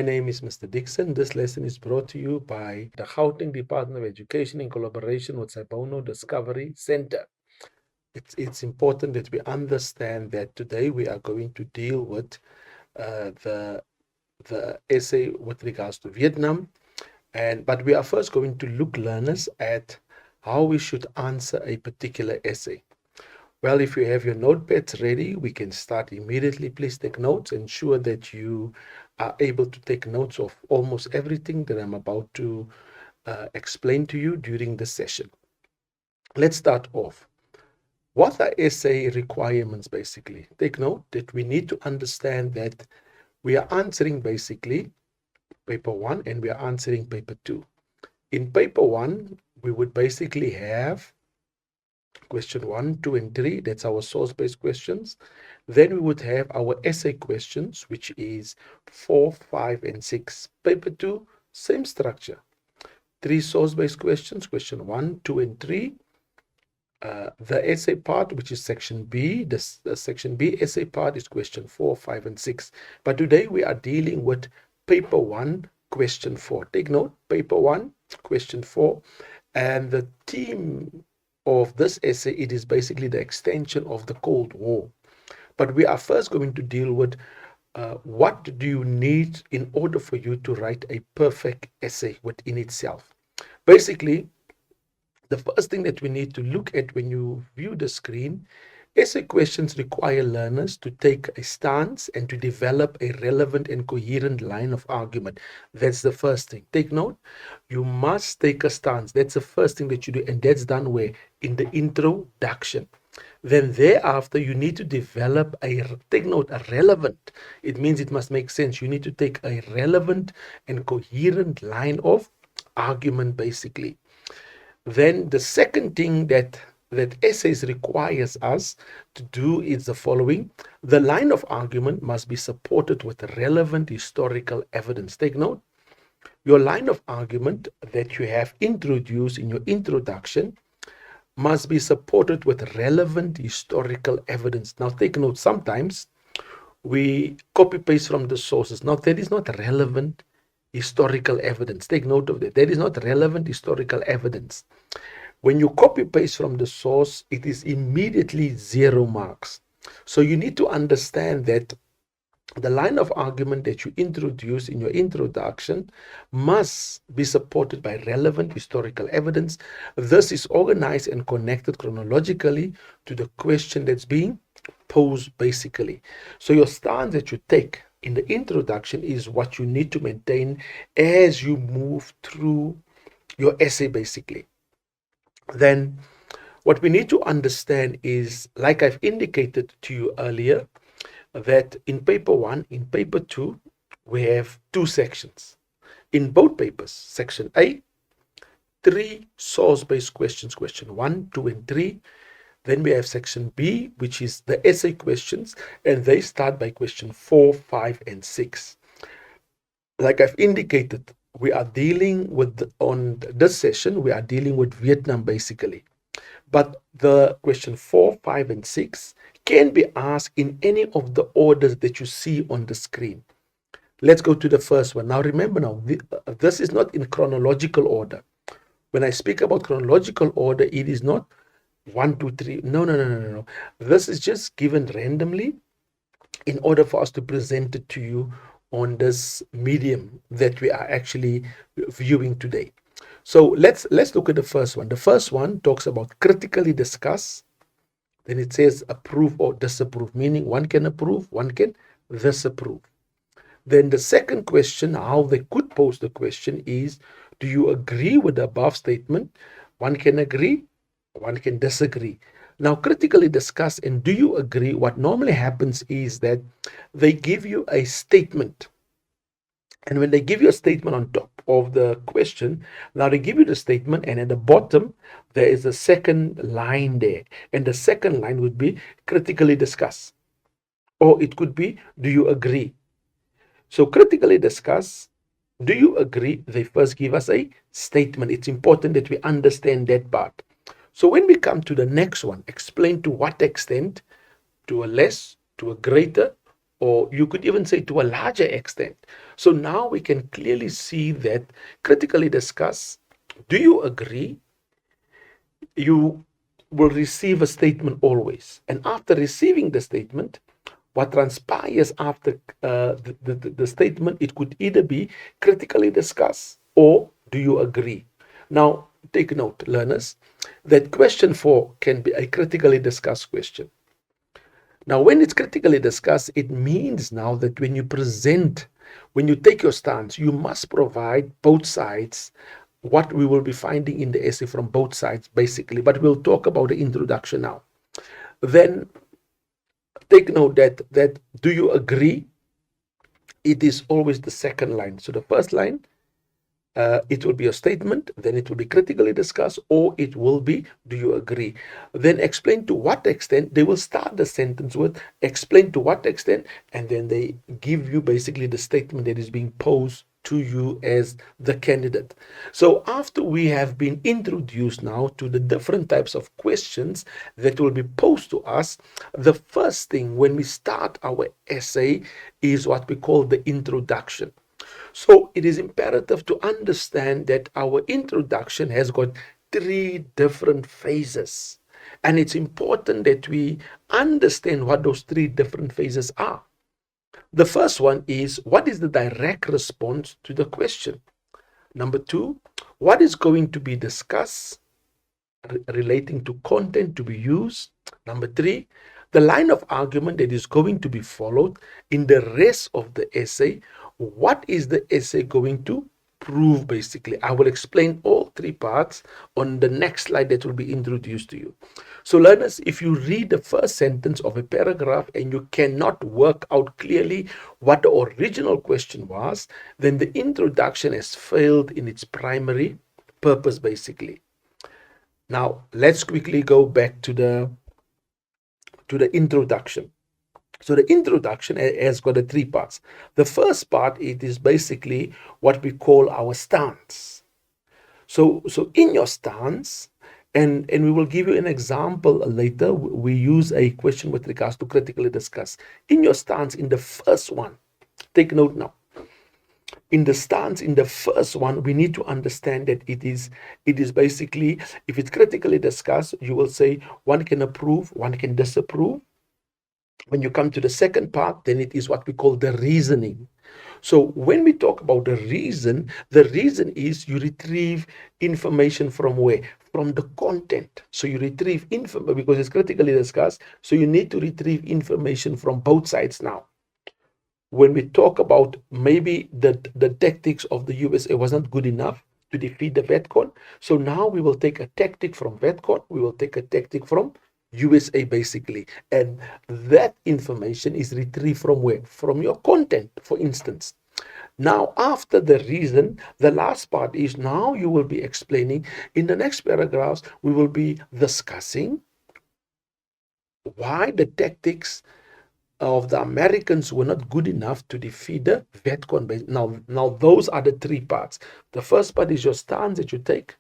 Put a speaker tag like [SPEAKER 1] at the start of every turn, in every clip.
[SPEAKER 1] name is Mr. Dixon. This lesson is brought to you by the Gauteng Department of Education in collaboration with Sabono Discovery Center. It's important that we understand that today we are going to deal with the essay with regards to Vietnam, but we are first going to look, learners, at how we should answer a particular essay. Well, if you have your notepads ready, we can start immediately. Please take notes. Ensure that you are able to take notes of almost everything that I'm about to explain to you during the session. Let's start off. What are essay requirements basically? Take note that we need to understand that we are answering basically paper 1 and we are answering paper 2. In paper 1, we would basically have question 1, 2, and 3. That's our source-based questions. Then we would have our essay questions, which is 4, 5, and 6. Paper 2, same structure. 3 source-based questions, question 1, 2, and 3. The essay part, which is section B, the section B essay part is question 4, 5, and 6. But today we are dealing with paper 1, question 4. Take note, paper 1, question 4. And the theme of this essay, it is basically the extension of the Cold War. But we are first going to deal with what do you need in order for you to write a perfect essay within itself. Basically, the first thing that we need to look at when you view the screen, essay questions require learners to take a stance and to develop a relevant and coherent line of argument. That's the first thing. Take note, you must take a stance. That's the first thing that you do, and that's done where? In the introduction. Then thereafter, you need to develop take note, a relevant. It means it must make sense. You need to take a relevant and coherent line of argument, basically. Then the second thing that essays requires us to do is the following. The line of argument must be supported with relevant historical evidence. Take note, your line of argument that you have introduced in your introduction must be supported with relevant historical evidence. Now take note, sometimes we copy paste from the sources. Now that is not relevant historical evidence. Take note of that. That is not relevant historical evidence. When you copy paste from the source, it is immediately 0 marks. So you need to understand that the line of argument that you introduce in your introduction must be supported by relevant historical evidence. This is organized and connected chronologically to the question that's being posed, basically. So your stance that you take in the introduction is what you need to maintain as you move through your essay, basically. Then what we need to understand is, like I've indicated to you earlier, that in paper 1, in paper 2, we have 2 sections. In both papers, section A, 3 source-based questions, question 1, 2, and 3. Then we have section B, which is the essay questions, and they start by question 4, 5, and 6. Like I've indicated, we are dealing with, on this session, we are dealing with Vietnam, basically. But the question 4, 5, and 6 can be asked in any of the orders that you see on the screen. Let's go to the first one. Now remember, this is not in chronological order. When I speak about chronological order, it is not 1, 2, 3. No. This is just given randomly in order for us to present it to you on this medium that we are actually viewing today. So let's look at the first one. The first one talks about critically discuss. Then it says approve or disapprove, meaning one can approve, one can disapprove. Then the second question, how they could pose the question, is, do you agree with the above statement? One can agree, one can disagree. Now, critically discuss and do you agree, what normally happens is that they give you a statement. And when they give you a statement on top of the question, now they give you the statement, and at the bottom, there is a second line there. And the second line would be critically discuss. Or it could be, do you agree? So critically discuss, do you agree? They first give us a statement. It's important that we understand that part. So when we come to the next one, explain to what extent, to a less, to a greater, or you could even say to a larger extent. So now we can clearly see that critically discuss, do you agree? You will receive a statement always. And after receiving the statement, what transpires after the statement, it could either be critically discussed or do you agree? Now, take note, learners, that question 4 can be a critically discussed question. Now, when it's critically discussed, it means now that when you take your stance, you must provide both sides what we will be finding in the essay from both sides, basically. But we'll talk about the introduction now. Then take note that do you agree? It is always the second line. So the first line, it will be a statement, then it will be critically discussed, or it will be, do you agree? Then explain to what extent. They will start the sentence with explain to what extent, and then they give you basically the statement that is being posed to you as the candidate. So after we have been introduced now to the different types of questions that will be posed to us, the first thing when we start our essay is what we call the introduction. So it is imperative to understand that our introduction has got 3 different phases. And it's important that we understand what those 3 different phases are. The first one is, what is the direct response to the question? Number 2, what is going to be discussed relating to content to be used? Number 3, the line of argument that is going to be followed in the rest of the essay. What is the essay going to prove, basically? I will explain all 3 parts on the next slide that will be introduced to you. So learners, if you read the first sentence of a paragraph and you cannot work out clearly what the original question was, then the introduction has failed in its primary purpose, basically. Now, let's quickly go back to the introduction. So the introduction has got 3 parts. The first part, it is basically what we call our stance. So in your stance, and we will give you an example later. We use a question with regards to critically discuss. In your stance, in the first one, take note now. In the stance, in the first one, we need to understand that it is basically, if it's critically discussed, you will say one can approve, one can disapprove. When you come to the second part, then it is what we call the reasoning. So when we talk about the reason is you retrieve information from where? From the content. So you retrieve information because it's critically discussed. So you need to retrieve information from both sides now. When we talk about maybe the tactics of the USA was not good enough to defeat the VETCON. So now we will take a tactic from VETCON. We will take a tactic from USA, basically. And that information is retrieved from where? From your content, for instance. Now, after the reason, the last part is now you will be explaining. In the next paragraphs, we will be discussing why the tactics of the Americans were not good enough to defeat the VETCON. Now those are the 3 parts. The first part is your stance that you take.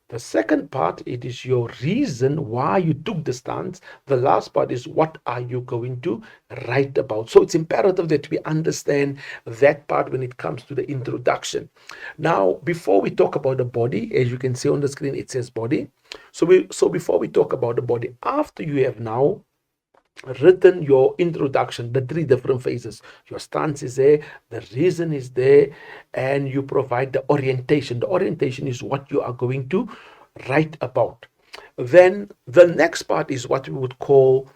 [SPEAKER 1] The second part, it is your reason why you took the stance. The last part is what are you going to write about. So it's imperative that we understand that part when it comes to the introduction. Now, before we talk about the body, as you can see on the screen, it says body. So before we talk about the body, after you have now written your introduction, the 3 different phases, your stance is there, the reason is there, and you provide the orientation. The orientation is what you are going to write about. Then the next part is what we would call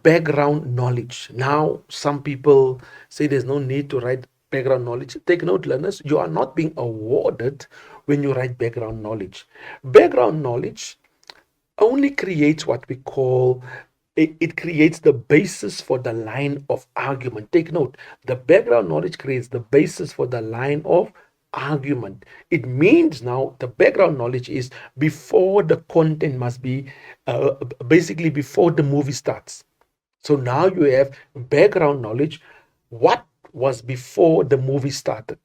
[SPEAKER 1] background knowledge. Now, some people say there's no need to write background knowledge. Take note, learners, you are not being awarded when you write background knowledge. Background knowledge only creates what we call it creates the basis for the line of argument. Take note, the background knowledge creates the basis for the line of argument. It means now the background knowledge is before the content must be basically before the movie starts. So now you have background knowledge, what was before the movie started.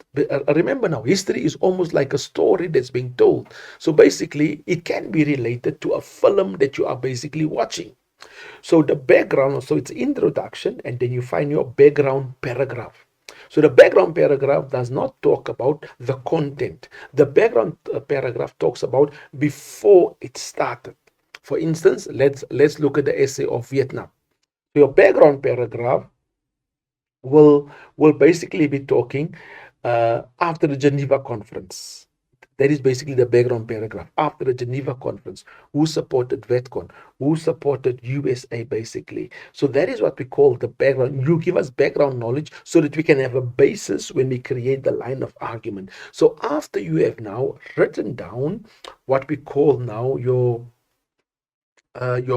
[SPEAKER 1] Remember now, history is almost like a story that's being told. So basically, it can be related to a film that you are basically watching. So the background, so it's introduction, and then you find your background paragraph. So the background paragraph does not talk about the content. The background paragraph talks about before it started. For instance, let's look at the essay of Vietnam. So your background paragraph will basically be talking after the Geneva Conference. That is basically the background paragraph. After the Geneva Conference, who supported VETCON, who supported USA, basically. So that is what we call the background. You give us background knowledge so that we can have a basis when we create the line of argument. So after you have now written down what we call now your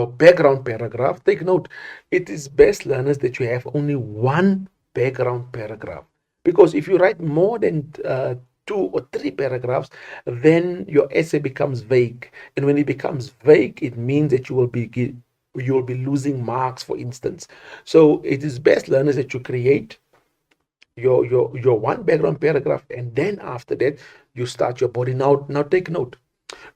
[SPEAKER 1] background paragraph, take note, it is best, learners, that you have only one background paragraph. Because if you write more than 2 or 3 paragraphs, then your essay becomes vague. And when it becomes vague, it means that you will be losing marks, for instance. So it is best, learners, that you create your one background paragraph, and then after that you start your body. Now take note,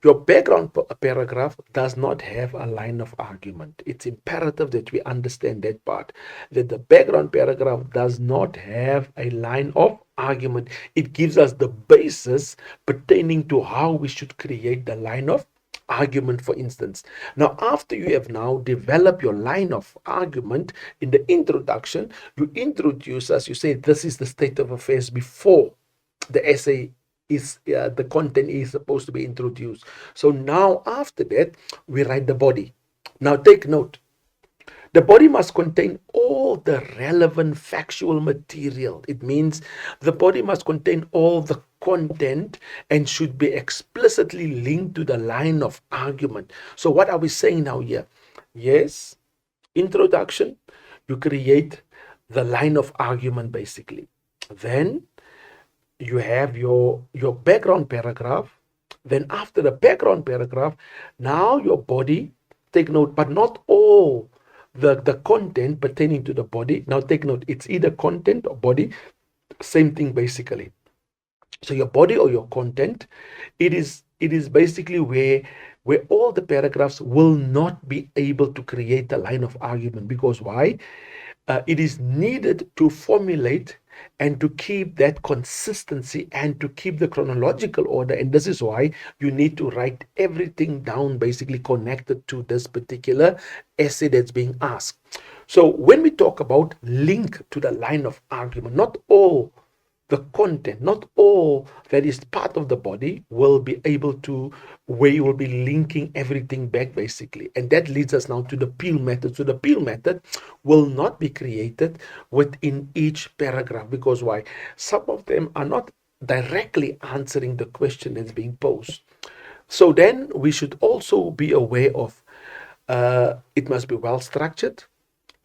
[SPEAKER 1] your background paragraph does not have a line of argument. It's imperative that we understand that part, that the background paragraph does not have a line of argument. It gives us the basis pertaining to how we should create the line of argument, for instance. Now, after you have now developed your line of argument in the introduction, you introduce us, you say this is the state of affairs before the essay is the content is supposed to be introduced. So now after that, we write the body. Now take note, the body must contain all the relevant factual material. It means the body must contain all the content and should be explicitly linked to the line of argument. So what are we saying now here? Yes, introduction, you create the line of argument basically. Then you have your background paragraph. Then after the background paragraph, now your body, take note, but not all the content pertaining to the body. Now take note, it's either content or body, same thing basically. So your body or your content, it is basically where all the paragraphs will not be able to create a line of argument. Because why? It is needed to formulate and to keep that consistency and to keep the chronological order. And this is why you need to write everything down basically connected to this particular essay that's being asked. So when we talk about link to the line of argument, not all the content, not all that is part of the body will be able to, where you will be linking everything back basically. And that leads us now to the Peel method. So the Peel method will not be created within each paragraph. Because why? Some of them are not directly answering the question that's being posed. So then we should also be aware of it must be well structured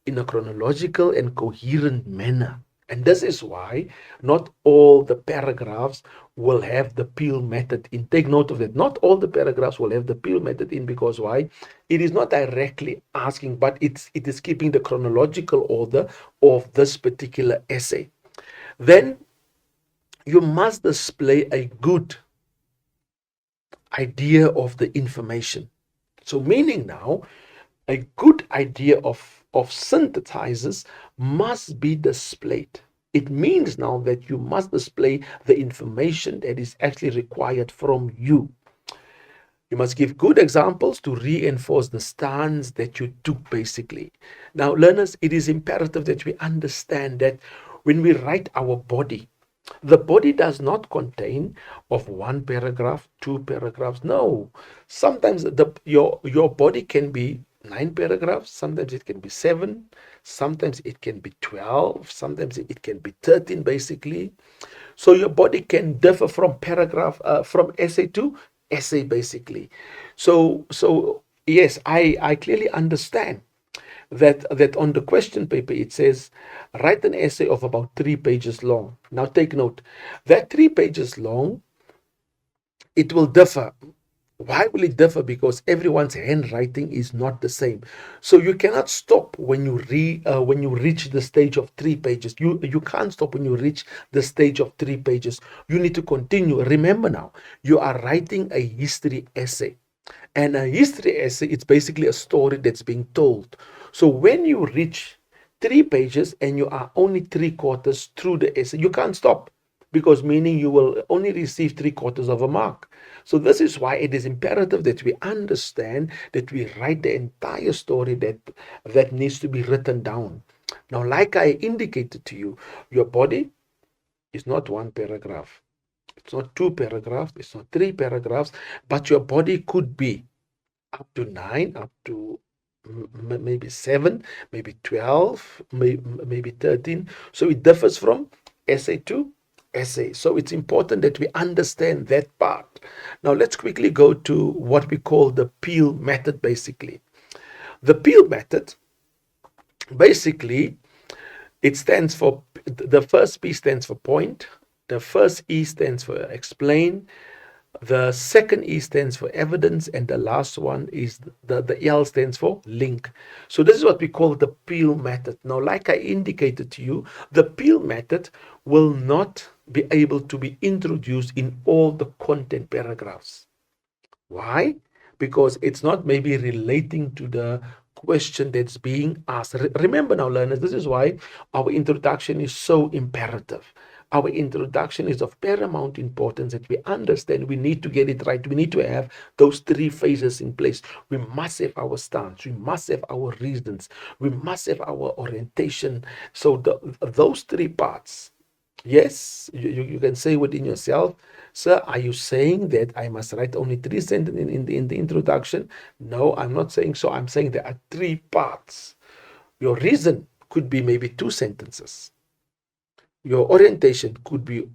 [SPEAKER 1] in a chronological and coherent manner. And this is why not all the paragraphs will have the Peel method in. Take note of that. Not all the paragraphs will have the Peel method in, because why? It is not directly asking, but it is keeping the chronological order of this particular essay. Then you must display a good idea of the information. So meaning now, a good idea of synthesizers must be displayed. It means now that you must display the information that is actually required from you. You must give good examples to reinforce the stance that you took basically. Now, learners, it is imperative that we understand that when we write our body, the body does not contain of 1 paragraph, 2 paragraphs. No, sometimes your body can be 9 paragraphs, sometimes it can be 7, sometimes it can be 12, sometimes it can be 13 basically. So your body can differ from paragraph, from essay to essay basically. So yes, I clearly understand that on the question paper it says write an essay of about 3 pages long. Now take note, that 3 pages long, it will differ. Why will it differ? Because everyone's handwriting is not the same. So you cannot stop when you reach the stage of 3 pages. You can't stop when you reach the stage of 3 pages. You need to continue. Remember now, you are writing a history essay. And a history essay, it's basically a story that's being told. So when you reach 3 pages and you are only 3/4 through the essay, you can't stop, because meaning you will only receive 3/4 of a mark. So this is why it is imperative that we understand that we write the entire story that needs to be written down. Now, like I indicated to you, your body is not one paragraph. It's not 2 paragraphs. It's not 3 paragraphs. But your body could be up to 9, up to maybe 7, maybe 12, maybe 13. So it differs from essay to essay. So it's important that we understand that part. Now let's quickly go to what we call the Peel method, basically. The Peel method, basically, it stands for, the first P stands for point, the first E stands for explain, the second E stands for evidence, and the last one is the L stands for link. So this is what we call the Peel method. Now, like I indicated to you, the Peel method will not be able to be introduced in all the content paragraphs. Why? Because it's not maybe relating to the question that's being asked. Remember now, learners, this is why our introduction is so imperative. Our introduction is of paramount importance that we understand we need to get it right. We need to have those 3 phases in place. We must have our stance. We must have our reasons. We must have our orientation. So those 3 parts. Yes, you can say within yourself, sir, are you saying that I must write only 3 sentences in the introduction? No, I'm not saying so. I'm saying there are 3 parts. Your reason could be maybe 2 sentences. Your orientation could be,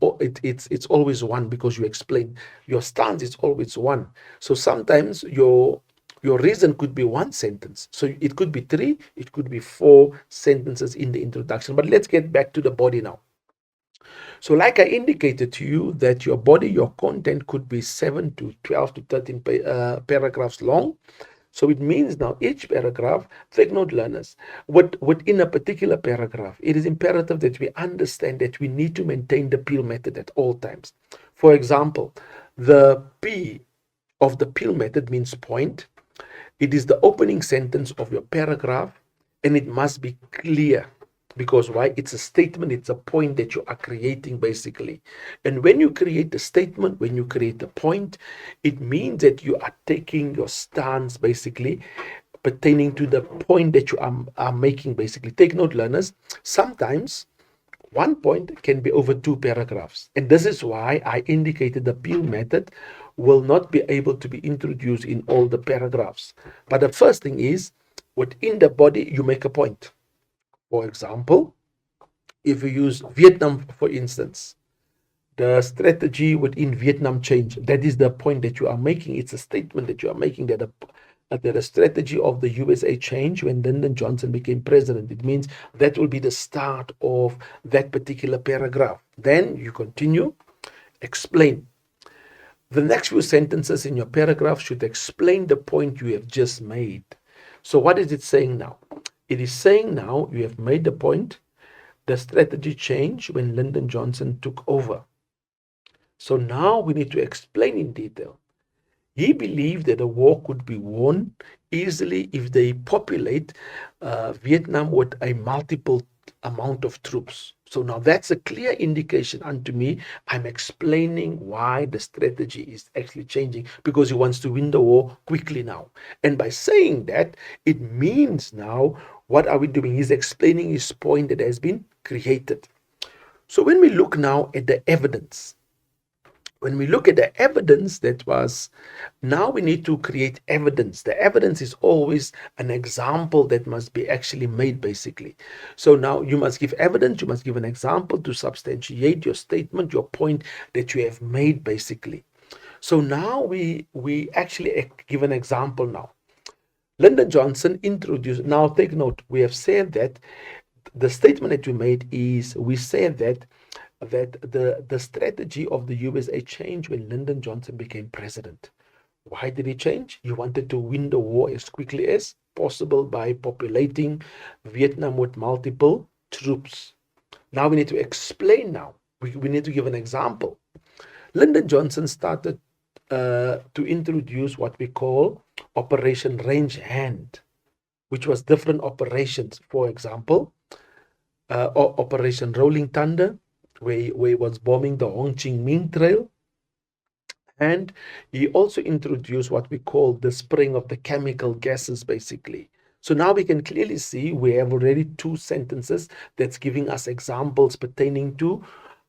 [SPEAKER 1] it's always 1 because you explain. Your stance is always 1. So sometimes your reason could be 1 sentence. So it could be 3, it could be 4 sentences in the introduction. But let's get back to the body now. So like I indicated to you that your body, your content could be 7 to 12 to 13 paragraphs long. So it means now each paragraph, take note, learners, within a particular paragraph, it is imperative that we understand that we need to maintain the Peel method at all times. For example, the P of the Peel method means point. It is the opening sentence of your paragraph, and it must be clear. Because why? It's a statement, it's a point that you are creating, basically. And when you create the statement, when you create the point, it means that you are taking your stance, basically, pertaining to the point that you are making, basically. Take note, learners, sometimes 1 point can be over 2 paragraphs. And this is why I indicated the Peel method will not be able to be introduced in all the paragraphs. But the first thing is, within the body, you make a point. For example, if you use Vietnam, for instance, the strategy within Vietnam change, that is the point that you are making. It's a statement that you are making that the strategy of the USA changed when Lyndon Johnson became president. It means that will be the start of that particular paragraph. Then you continue, explain. The next few sentences in your paragraph should explain the point you have just made. So what is it saying now? It is saying now you have made the point, the strategy changed when Lyndon Johnson took over. So now we need to explain in detail. He believed that the war could be won easily if they populate Vietnam with a multiple amount of troops. So now that's a clear indication unto me. I'm explaining why the strategy is actually changing, because he wants to win the war quickly now. And by saying that, it means now, what are we doing? He's explaining his point that has been created. So when we look now at the evidence, that was, now we need to create evidence. The evidence is always an example that must be actually made, basically. So now you must give evidence, you must give an example to substantiate your statement, your point that you have made, basically. So now we actually give an example now. Lyndon Johnson introduced, now take note, we have said that the statement that we made is, we said that the strategy of the USA changed when Lyndon Johnson became president. Why did he change? He wanted to win the war as quickly as possible by populating Vietnam with multiple troops. Now we need to explain now. We need to give an example. Lyndon Johnson started to introduce what we call Operation Range Hand. which was different operations. For example, Operation Rolling Thunder, where he was bombing the Ho Chi Minh Trail. And he also introduced what we call the spraying of the chemical gases, basically. So now we can clearly see we have already two sentences that's giving us examples pertaining to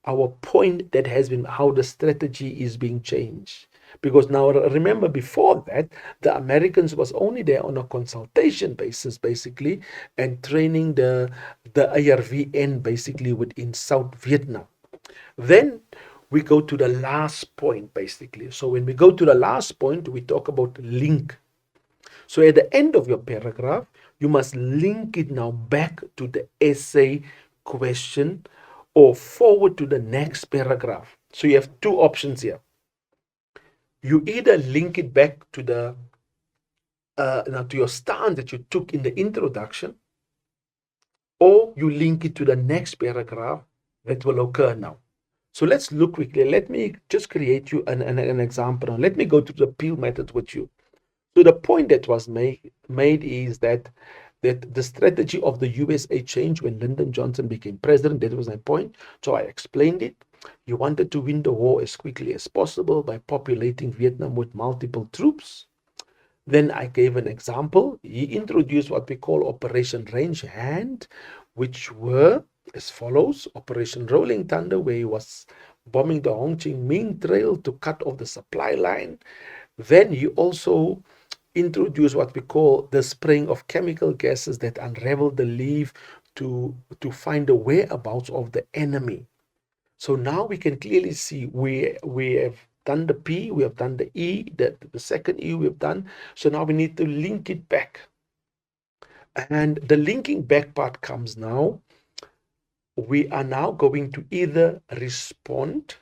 [SPEAKER 1] our point that has been how the strategy is being changed. Because now remember, before that, the Americans was only there on a consultation basis, basically, and training the ARVN basically within South Vietnam. Then we go to the last point, basically. So when we go to the last point, we talk about link. So at the end of your paragraph, you must link it now back to the essay question or forward to the next paragraph. So you have two options here. You either link it back to the now to your stance that you took in the introduction, or you link it to the next paragraph that will occur now. So let's look quickly. Let me just create you an example. Let me go to the Peel method with you. So the point that was made is that the strategy of the USA changed when Lyndon Johnson became president. That was my point. So I explained it. You wanted to win the war as quickly as possible by populating Vietnam with multiple troops. Then I gave an example. He introduced what we call Operation Range Hand, which were as follows: Operation Rolling Thunder, where he was bombing the Ho Chi Minh Trail to cut off the supply line. Then he also introduced what we call the spraying of chemical gases that unravel the leaf to find the whereabouts of the enemy. So now we can clearly see we have done the P, we have done the E, the second E we have done. So now we need to link it back. And the linking back part comes now. We are now going to either respond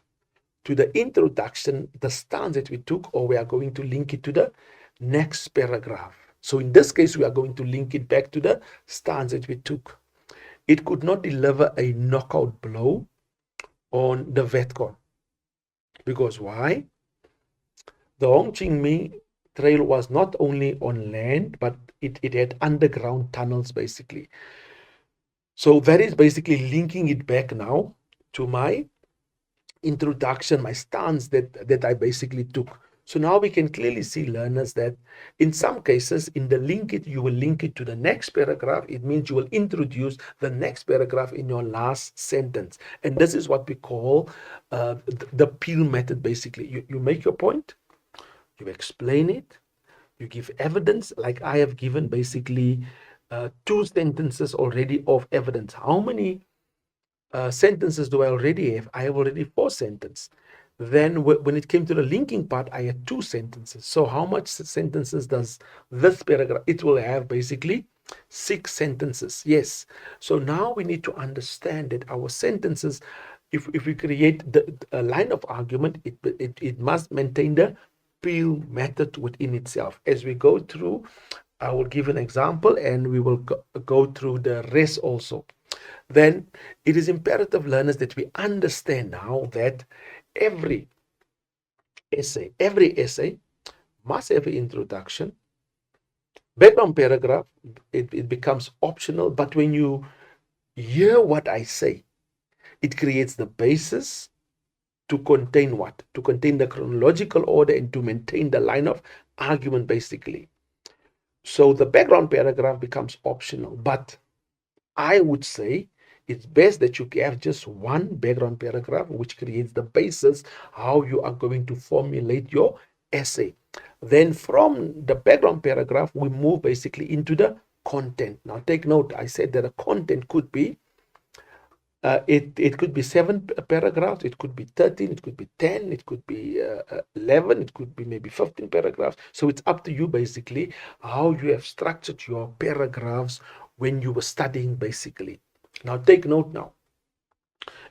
[SPEAKER 1] to the introduction, the stance that we took, or we are going to link it to the next paragraph. So in this case, we are going to link it back to the stance that we took. It could not deliver a knockout blow on the Vietcong. Because why? The Ho Chi Minh Trail was not only on land, but it had underground tunnels, basically. So that is basically linking it back now to my introduction, my stance that I basically took. So now we can clearly see, learners, that in some cases, in the link it, you will link it to the next paragraph. It means you will introduce the next paragraph in your last sentence. And this is what we call the Peel method, basically. You make your point, you explain it, you give evidence, like I have given basically two sentences already of evidence. How many sentences do I already have? I have already 4 sentences. Then when it came to the linking part, I had 2 sentences. So how much sentences does this paragraph? It will have basically 6 sentences. Yes. So now we need to understand that our sentences, if we create a line of argument, it must maintain the Peel method within itself. As we go through, I will give an example and we will go through the rest also. Then it is imperative, learners, that we understand now that every essay must have an introduction, background paragraph. It becomes optional, but when you hear what I say, it creates the basis to contain what? To contain the chronological order and to maintain the line of argument, basically. So the background paragraph becomes optional, but I would say it's best that you have just one background paragraph, which creates the basis how you are going to formulate your essay. Then from the background paragraph, we move basically into the content. Now take note, I said that the content could be it could be 7 paragraphs, it could be 13, it could be 10, it could be 11, it could be maybe 15 paragraphs. So it's up to you basically how you have structured your paragraphs when you were studying, basically. Now take note now.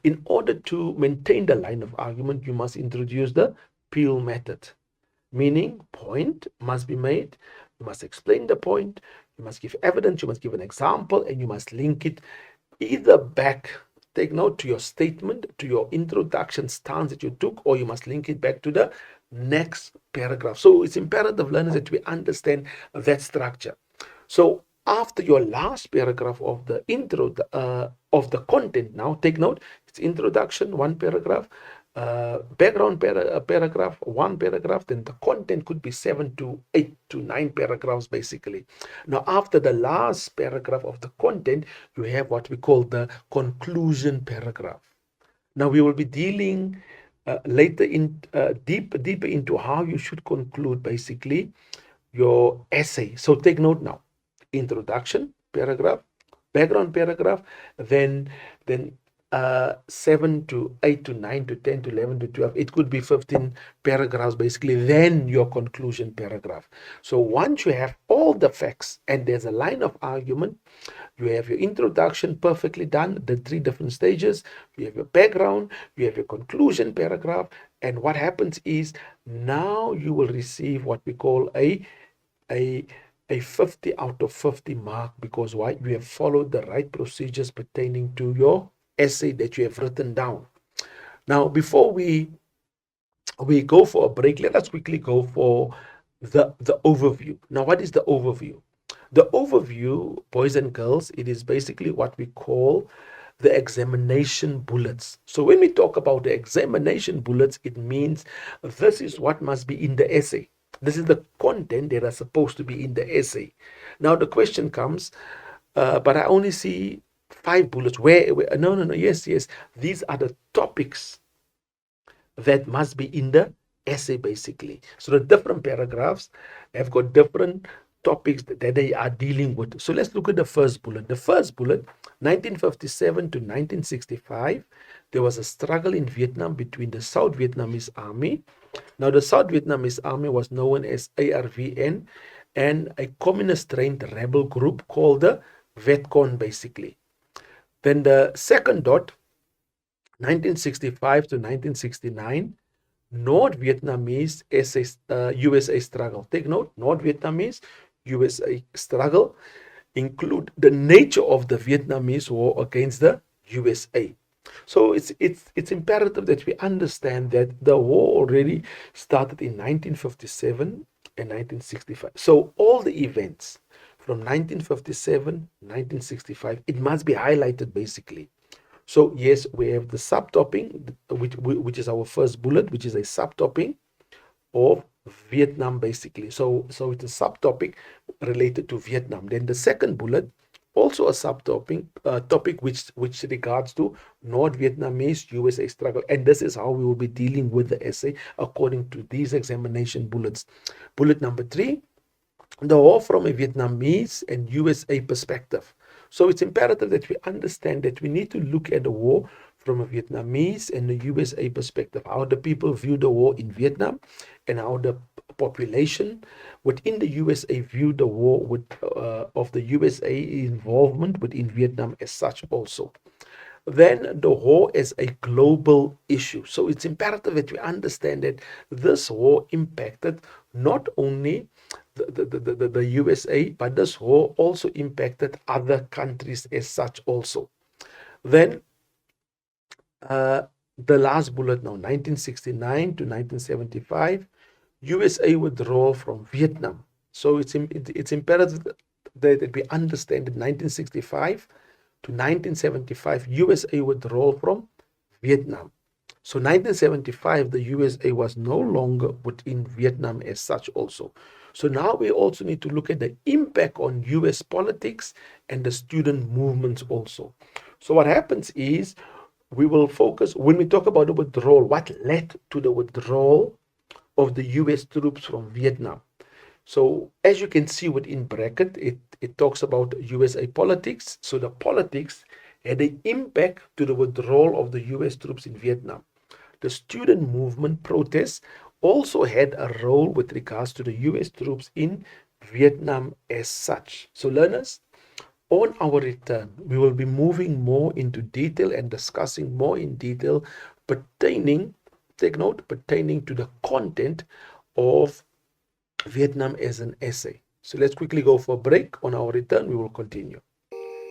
[SPEAKER 1] In order to maintain the line of argument, you must introduce the Peel method, meaning point must be made, you must explain the point, you must give evidence, you must give an example, and you must link it either back, take note, to your statement, to your introduction stance that you took, or you must link it back to the next paragraph. So it's imperative, learners, that we understand that structure. So after your last paragraph of the intro of the content, now take note, it's introduction, one paragraph, background paragraph, one paragraph, then the content could be 7 to 8 to 9 paragraphs basically. Now, after the last paragraph of the content, you have what we call the conclusion paragraph. Now, we will be dealing later in deeper into how you should conclude basically your essay. So take note now: introduction paragraph, background paragraph, then 7 to 8 to 9 to 10 to 11 to 12. It could be 15 paragraphs basically. Then your conclusion paragraph. So once you have all the facts and there's a line of argument, you have your introduction perfectly done, the 3 different stages. You have your background, you have your conclusion paragraph, and what happens is now you will receive what we call a 50 out of 50 mark, because why? You have followed the right procedures pertaining to your essay that you have written down. Now, before we go for a break, let us quickly go for the overview. Now, what is the overview? The overview, boys and girls, it is basically what we call the examination bullets. So when we talk about the examination bullets, it means this is what must be in the essay. This is the content that are supposed to be in the essay. Now the question comes, but I only see 5 bullets. Where no, yes, these are the topics that must be in the essay basically. So the different paragraphs have got different topics that they are dealing with. So let's look at the first bullet. The first bullet, 1957 to 1965, there was a struggle in Vietnam between the South Vietnamese Army. Now, the South Vietnamese Army was known as ARVN, and a communist-trained rebel group called the Vietcong, basically. Then the second dot, 1965 to 1969, North Vietnamese USA struggle. Take note, North Vietnamese USA struggle include the nature of the Vietnamese war against the USA. So it's imperative that we understand that the war already started in 1957 and 1965. So all the events from 1957, 1965, it must be highlighted basically. So yes, we have the subtopic, which is our first bullet, which is a subtopic of Vietnam basically. So it's a subtopic related to Vietnam. Then the second bullet, also a subtopic topic which regards to North Vietnamese USA struggle, and this is how we will be dealing with the essay according to these examination bullets. Bullet number 3, the war from a Vietnamese and USA perspective. So it's imperative that we understand that we need to look at the war from a Vietnamese and a USA perspective, how the people view the war in Vietnam and how the population within the USA view the war of the USA involvement within Vietnam as such also. Then the war is a global issue. So it's imperative that we understand that this war impacted not only the USA, but this war also impacted other countries as such also. Then the last bullet now, 1969 to 1975, USA withdrawal from Vietnam. So it's imperative that we understand that 1965 to 1975, USA withdrawal from Vietnam. So 1975, the USA was no longer within Vietnam as such also. So now we also need to look at the impact on US politics and the student movements also. So what happens is we will focus, when we talk about the withdrawal, what led to the withdrawal of the US troops from Vietnam. So as you can see within bracket, it talks about USA politics. So the politics had an impact to the withdrawal of the US troops in Vietnam. The student movement protests also had a role with regards to the US troops in Vietnam as such. So learners, on our return, we will be moving more into detail and discussing more in detail pertaining, take note, pertaining to the content of Vietnam as an essay. So let's quickly go for a break. On our return, we will continue.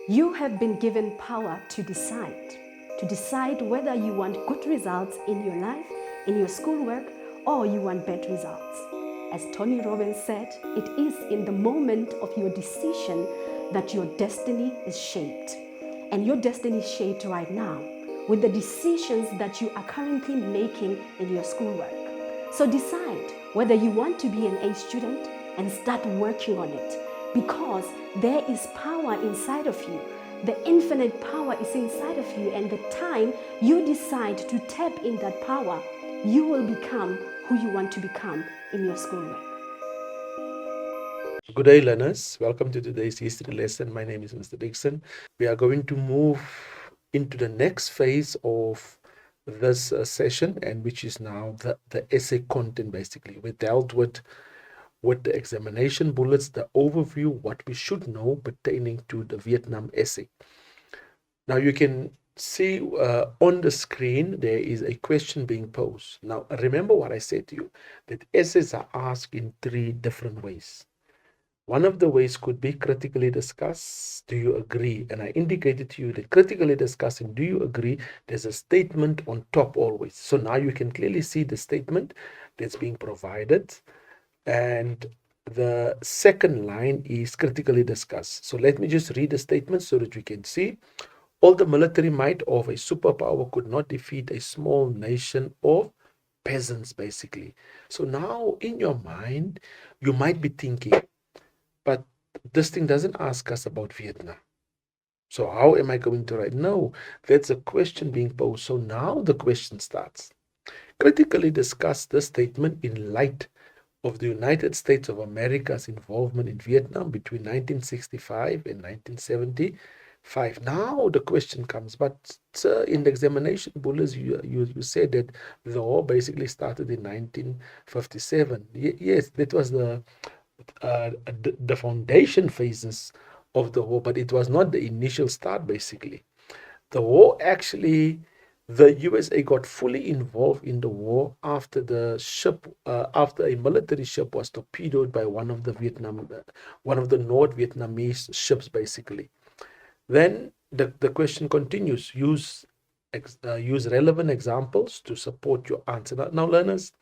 [SPEAKER 2] You have been given power to decide whether you want good results in your life, in your schoolwork, or you want bad results. As Tony Robbins said, it is in the moment of your decision that your destiny is shaped. And your destiny is shaped right now with the decisions that you are currently making in your schoolwork. So decide whether you want to be an A student and start working on it, because there is power inside of you. The infinite power is inside of you, and the time you decide to tap in that power, you will become who you want to become in your schoolwork.
[SPEAKER 1] Good day, learners. Welcome to today's history lesson. My name is Mr. Dixon. We are going to move into the next phase of this session, and which is now the essay content. Basically, we dealt with the examination bullets, the overview, what we should know pertaining to the Vietnam essay. Now you can see on the screen there is a question being posed. Now remember what I said to you, that essays are asked in 3 different ways. One of the ways could be critically discuss, do you agree? And I indicated to you that critically discussing, do you agree? There's a statement on top always. So now you can clearly see the statement that's being provided. And the second line is critically discuss. So let me just read the statement so that we can see. All the military might of a superpower could not defeat a small nation of peasants, basically. So now in your mind, you might be thinking, but this thing doesn't ask us about Vietnam. So how am I going to write? No, that's a question being posed. So now the question starts. Critically discuss this statement in light of the United States of America's involvement in Vietnam between 1965 and 1975. Now the question comes, but sir, in the examination bullets, you said that the war basically started in 1957. Yes, that was the foundation phases of the war, but it was not the initial start. Basically, the war actually, the USA got fully involved in the war after after a military ship was torpedoed by one of the North Vietnamese ships, basically. Then the question continues. Use relevant examples to support your answer. Now learners,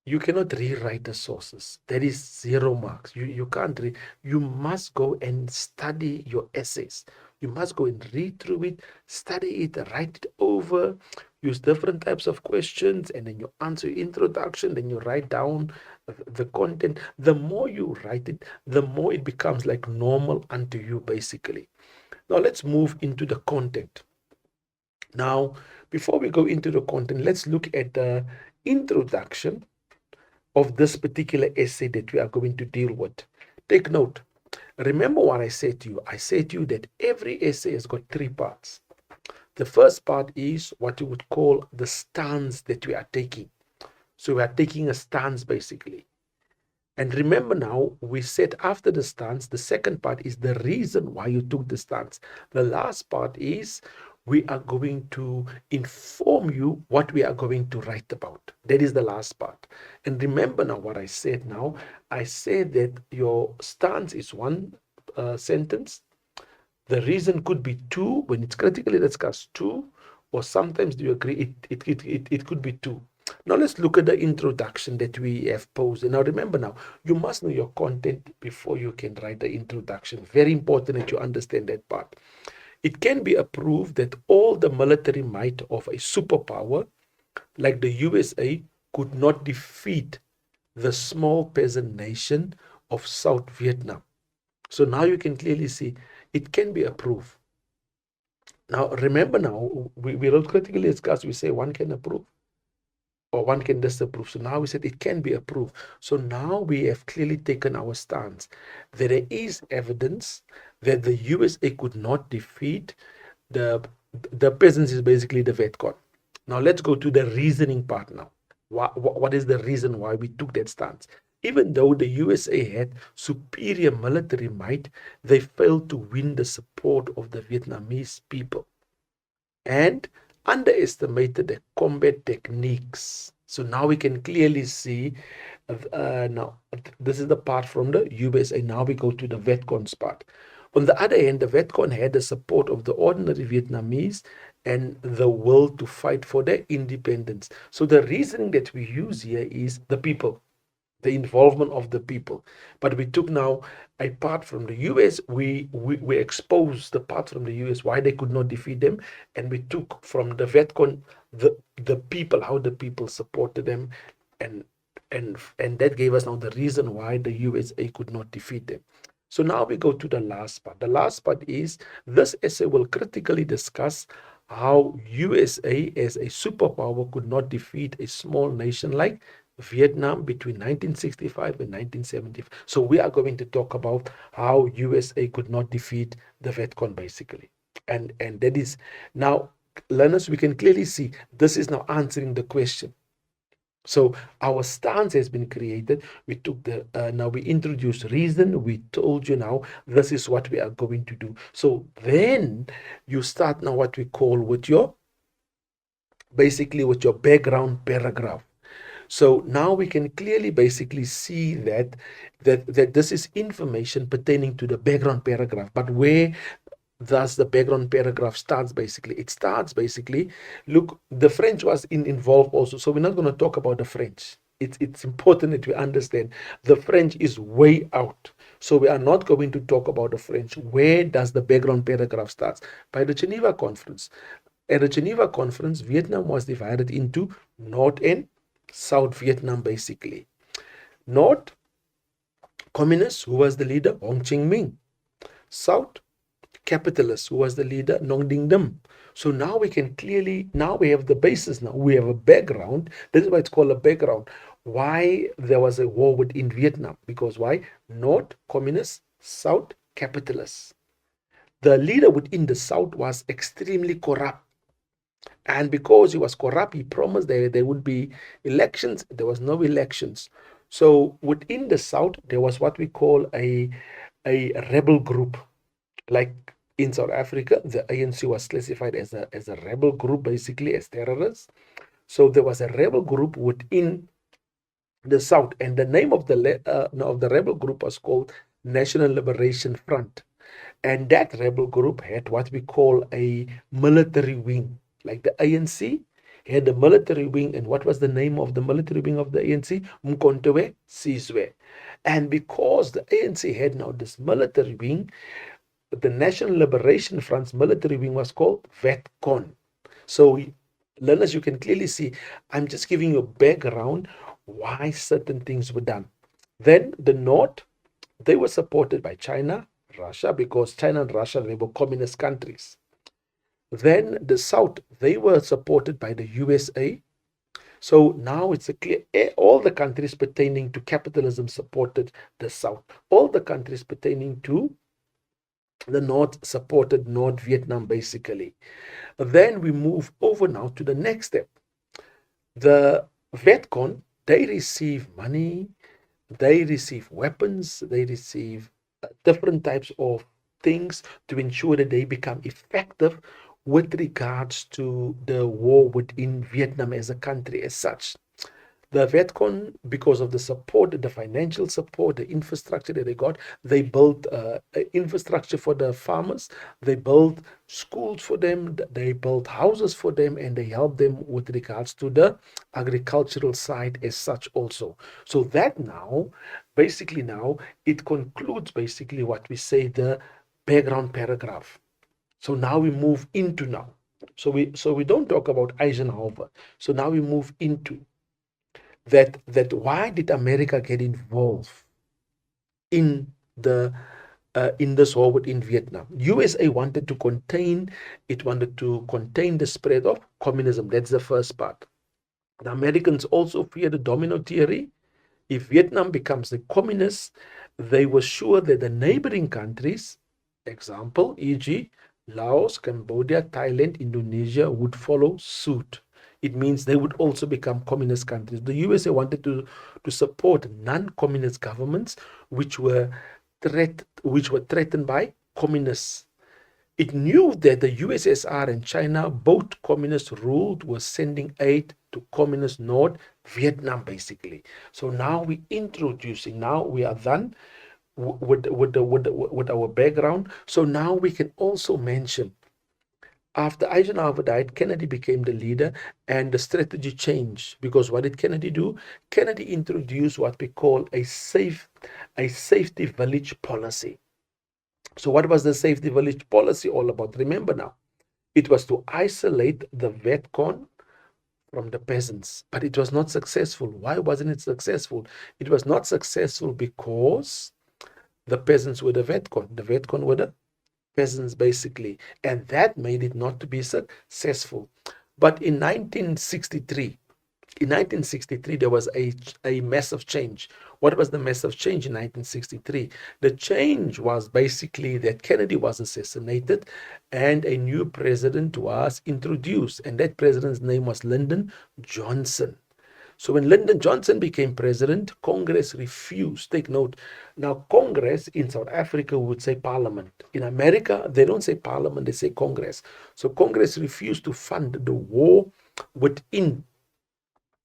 [SPEAKER 1] you cannot rewrite the sources. There is 0 marks. You can't read. You must go and study your essays. You must go and read through it, study it, write it over, use different types of questions, and then you answer your introduction, then you write down the content. The more you write it, the more it becomes like normal unto you, basically. Now let's move into the content. Now, before we go into the content, let's look at the introduction of this particular essay that we are going to deal with. Take note. Remember what I said to you. I said to you that every essay has got 3 parts. The first part is what you would call the stance that we are taking. So we are taking a stance, basically. And remember now, we said after the stance, the second part is the reason why you took the stance. The last part is we are going to inform you what we are going to write about. That is the last part. And remember now what I said now. I said that your stance is 1 sentence. The reason could be 2 when it's critically discussed, 2, or sometimes, do you agree, it could be 2. Now let's look at the introduction that we have posed. Now remember now, you must know your content before you can write the introduction. Very important that you understand that part. It can be approved that all the military might of a superpower like the USA could not defeat the small peasant nation of South Vietnam. So now you can clearly see it can be approved. Now remember now, we wrote critically discussed, we say one can approve or one can disapprove. So now we said it can be approved. So now we have clearly taken our stance that there is evidence that the USA could not defeat the peasants, is basically the Vietcong. Now let's go to the reasoning part now. What is the reason why we took that stance? Even though the USA had superior military might, they failed to win the support of the Vietnamese people and underestimated the combat techniques. So now we can clearly see, now this is the part from the USA. Now we go to the Vietcong's part. On the other hand, the Vietcong had the support of the ordinary Vietnamese and the will to fight for their independence. So the reasoning that we use here is the people. the involvement of the people. But we took now a part from the US, we exposed the part from the US why they could not defeat them, and we took from the VETCON the people, how the people supported them, and and that gave us now the reason why the USA could not defeat them. So now we go to the last part. The last part is this essay will critically discuss how USA as a superpower could not defeat a small nation like Vietnam between 1965 and 1975. So we are going to talk about how USA could not defeat the VETCON basically. And that is now, learners, we can clearly see this is now answering the question. So our stance has been created. We took the now we introduced reason. We told you now this is what we are going to do. So then you start now what we call with your basically with your background paragraph. So now we can clearly basically see that this is information pertaining to the background paragraph. But where thus the background paragraph starts basically? It starts basically, look, the French was involved also. So we're not going to talk about the French. It's important that we understand the French is way out. So we are not going to talk about the French. Where does the background paragraph start? By the Geneva Conference. At the Geneva Conference, Vietnam was divided into North and South Vietnam basically. North, communists, who was the leader? Ho Chi Minh. South, capitalists, who was the leader? Nong Dinh Diem. So now we can clearly, now we have the basis, now we have a background. This is why it's called a background. Why there was a war within Vietnam? Because why? North, communists, South, capitalists. The leader within the South was extremely corrupt. And because he was corrupt, he promised there would be elections. There was no elections. So within the South, there was what we call a rebel group. Like in South Africa, the ANC was classified as a rebel group, basically as terrorists. So there was a rebel group within the South, and the name of the rebel group was called National Liberation Front. And that rebel group had what we call a military wing. Like the ANC had a military wing, and what was the name of the military wing of the ANC? Umkhonto Sizwe. And because the ANC had now this military wing, the National Liberation Front's military wing was called VETCON. So learners, you can clearly see, I'm just giving you a background why certain things were done. Then the North, they were supported by China, Russia, because China and Russia, they were communist countries. Then the South, they were supported by the USA. So now it's a clear, all the countries pertaining to capitalism supported the South. All the countries pertaining to the North supported North Vietnam, basically. Then we move over now to the next step. The VETCON, they receive money, they receive weapons, they receive different types of things to ensure that they become effective with regards to the war within Vietnam as a country as such. The VETCON, because of the support, the financial support, the infrastructure that they got, they built infrastructure for the farmers, they built schools for them, they built houses for them, and they helped them with regards to the agricultural side as such also. So that now, basically now, it concludes basically what we say the background paragraph. So now we move into now. So we don't talk about Eisenhower. So now we move into that why did America get involved in the in this war within Vietnam? USA wanted to contain the spread of communism. That's the first part. The Americans also feared the domino theory. If Vietnam becomes a communist, they were sure that the neighboring countries, example, e.g., Laos, Cambodia, Thailand, Indonesia, would follow suit. It means they would also become communist countries. The USA wanted to support non-communist governments which were threatened by communists. It knew that the USSR and China, both communist ruled, were sending aid to communist North Vietnam, basically. So now we are done with our background. So now we can also mention After Eisenhower died, Kennedy became the leader and the strategy changed because what did Kennedy do? Kennedy introduced what we call a safety village policy. So what was the safety village policy all about? Remember now, it was to isolate the Vietcong from the peasants, but it was not successful. Why wasn't it successful? It was not successful because the peasants were the Vietcong. The Vietcong were the peasants, basically, and that made it not to be successful. But in 1963, there was a massive change. What was the massive change in 1963? The change was basically that Kennedy was assassinated and a new president was introduced, and that president's name was Lyndon Johnson. So when Lyndon Johnson became president, Congress refused. Take note. Now, Congress in South Africa would say Parliament. In America, they don't say Parliament, they say Congress. So Congress refused to fund the war within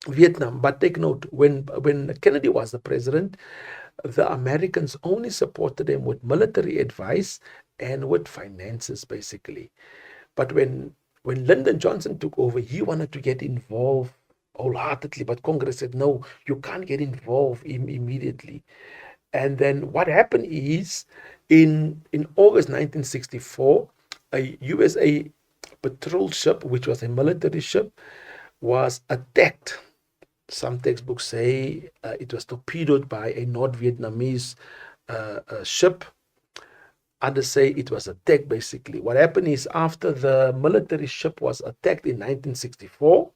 [SPEAKER 1] Vietnam. But take note, when Kennedy was the president, the Americans only supported him with military advice and with finances, basically. But when Lyndon Johnson took over, he wanted to get involved wholeheartedly, but Congress said, no, you can't get involved immediately. And then what happened is in August 1964, a USA patrol ship, which was a military ship, was attacked. Some textbooks say it was torpedoed by a North Vietnamese ship. Others say it was attacked, basically. What happened is after the military ship was attacked in 1964,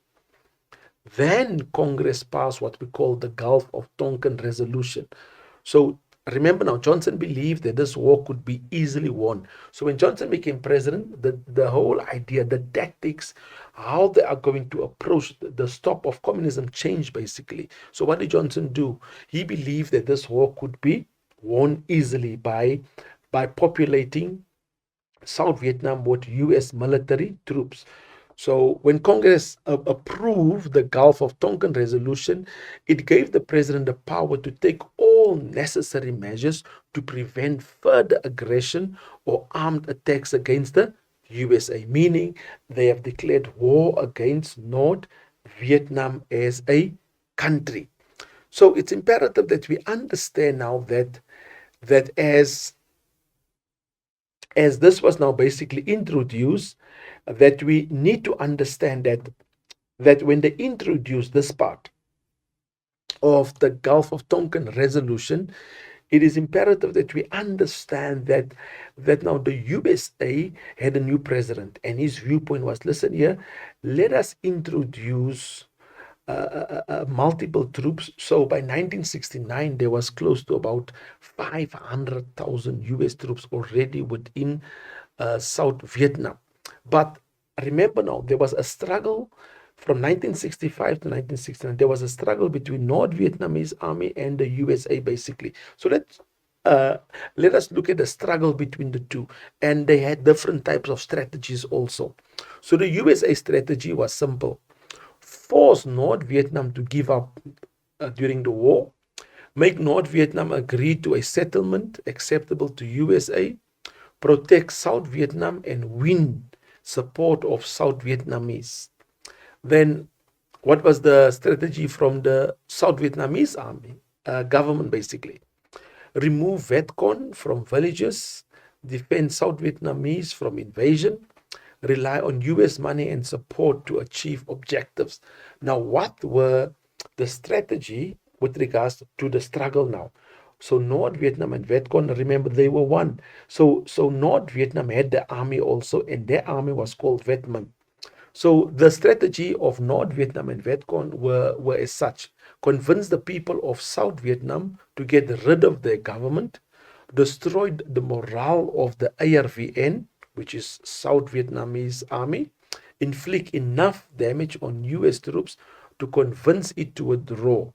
[SPEAKER 1] then Congress passed what we call the Gulf of Tonkin Resolution. So remember now, Johnson believed that this war could be easily won. So when Johnson became president, the whole idea, the tactics, how they are going to approach the stop of communism changed, basically. So what did Johnson do? He believed that this war could be won easily by populating South Vietnam with US military troops. So when Congress approved the Gulf of Tonkin resolution, it gave the president the power to take all necessary measures to prevent further aggression or armed attacks against the USA, meaning they have declared war against North Vietnam as a country. So it's imperative that we understand now that as this was now basically introduced, that we need to understand that when they introduced this part of the Gulf of Tonkin resolution, it is imperative that we understand that now the USA had a new president, and his viewpoint was, listen here, let us introduce multiple troops. So by 1969, there was close to about 500,000 US troops already within South Vietnam. But remember now, there was a struggle from 1965 to 1969. There was a struggle between North Vietnamese army and the USA, basically. So let us look at the struggle between the two. And they had different types of strategies also. So the USA strategy was simple. Force North Vietnam to give up during the war, make North Vietnam agree to a settlement acceptable to USA, protect South Vietnam, and win support of South Vietnamese. Then what was the strategy from the South Vietnamese army, government, basically? Remove Vietcong from villages, defend South Vietnamese from invasion, rely on US money and support to achieve objectives. Now, what were the strategy with regards to the struggle now? So North Vietnam and Vietcong, remember, they were one. So North Vietnam had the army also, and their army was called Viet Minh. So the strategy of North Vietnam and Vietcong were as such: convince the people of South Vietnam to get rid of their government, destroyed the morale of the ARVN, which is South Vietnamese army, inflict enough damage on US troops to convince it to withdraw,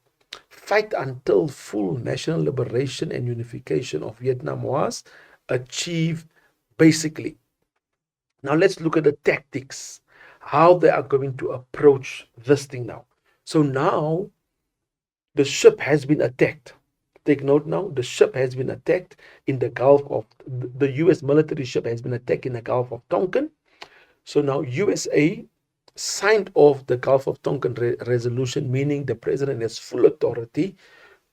[SPEAKER 1] fight until full national liberation and unification of Vietnam was achieved, basically. Now let's look at the tactics, how they are going to approach this thing now. So now the ship has been attacked. Take note now, the ship has been attacked in the Gulf of, the US military ship has been attacked in the Gulf of Tonkin. So now USA signed off the Gulf of Tonkin resolution, meaning the president has full authority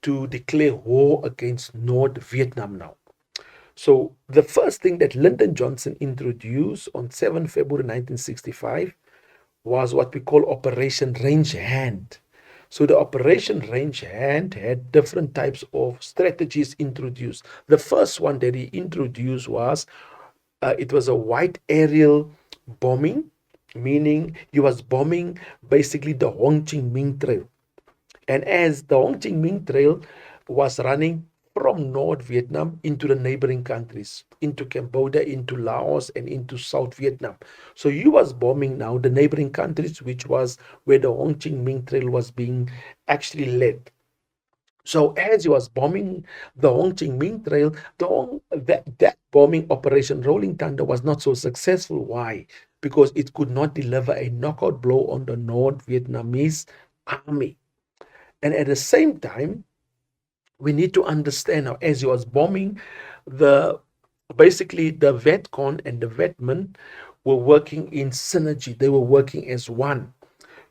[SPEAKER 1] to declare war against North Vietnam now. So the first thing that Lyndon Johnson introduced on 7 February 1965 was what we call Operation Range Hand. So the Operation Range Hand had different types of strategies introduced. The first one that he introduced was it was a white aerial bombing, meaning he was bombing basically the Ho Chi Minh Trail. And as the Ho Chi Minh Trail was running from North Vietnam into the neighboring countries, into Cambodia, into Laos, and into South Vietnam. So he was bombing now the neighboring countries, which was where the Ho Chi Minh Trail was being actually led. So as he was bombing the Ho Chi Minh Trail, that bombing Operation Rolling Thunder was not so successful. Why? Because it could not deliver a knockout blow on the North Vietnamese army. And at the same time, we need to understand now, as he was bombing, basically the VETCON and the VETMIN were working in synergy. They were working as one.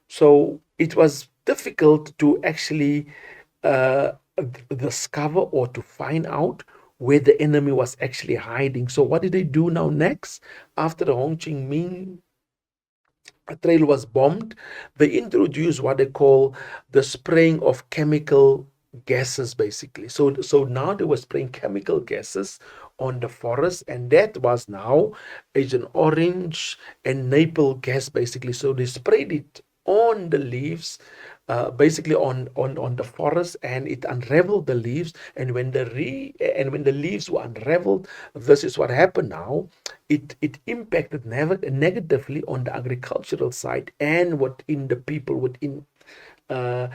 [SPEAKER 1] So it was difficult to actually uh, discover or to find out where the enemy was actually hiding. So what did they do now next? After the Ho Chi Minh Trail was bombed, they introduced what they call the spraying of chemical gases, basically. So now they were spraying chemical gases on the forest, and that was now Agent Orange and Maple gas, basically. So they sprayed it on the leaves, basically on the forest, and it unraveled the leaves. And when the leaves were unraveled, this is what happened now. It impacted negatively on the agricultural side and within the people within uh,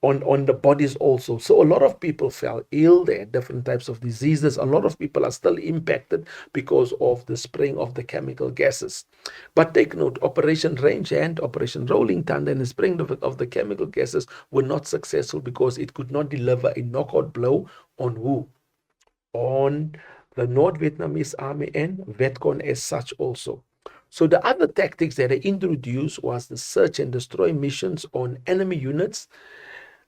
[SPEAKER 1] on the bodies also. So a lot of people fell ill. There are different types of diseases. A lot of people are still impacted because of the spraying of the chemical gases. But take note, Operation Range Hand, Operation Rolling Thunder, and the spraying of the chemical gases were not successful because it could not deliver a knockout blow on who? On the North Vietnamese army and VETCON as such also. So the other tactics that they introduced was the search and destroy missions on enemy units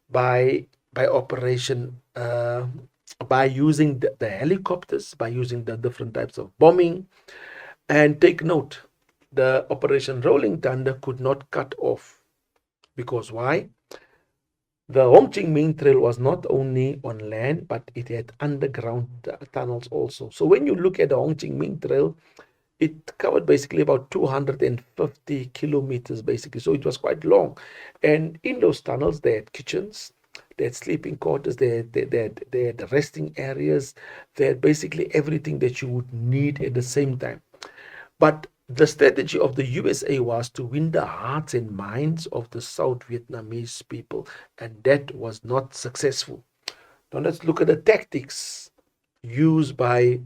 [SPEAKER 1] by operation by using the helicopters, by using the different types of bombing. And take note, the Operation Rolling Thunder could not cut off, because why? The Ho Chi Minh Trail was not only on land, but it had underground tunnels also. So when you look at the Ho Chi Minh Trail, it covered basically about 250 kilometers, basically. So it was quite long. And in those tunnels, they had kitchens, they had sleeping quarters, they had resting areas, they had basically everything that you would need at the same time. But the strategy of the USA was to win the hearts and minds of the South Vietnamese people, and that was not successful. Now let's look at the tactics used by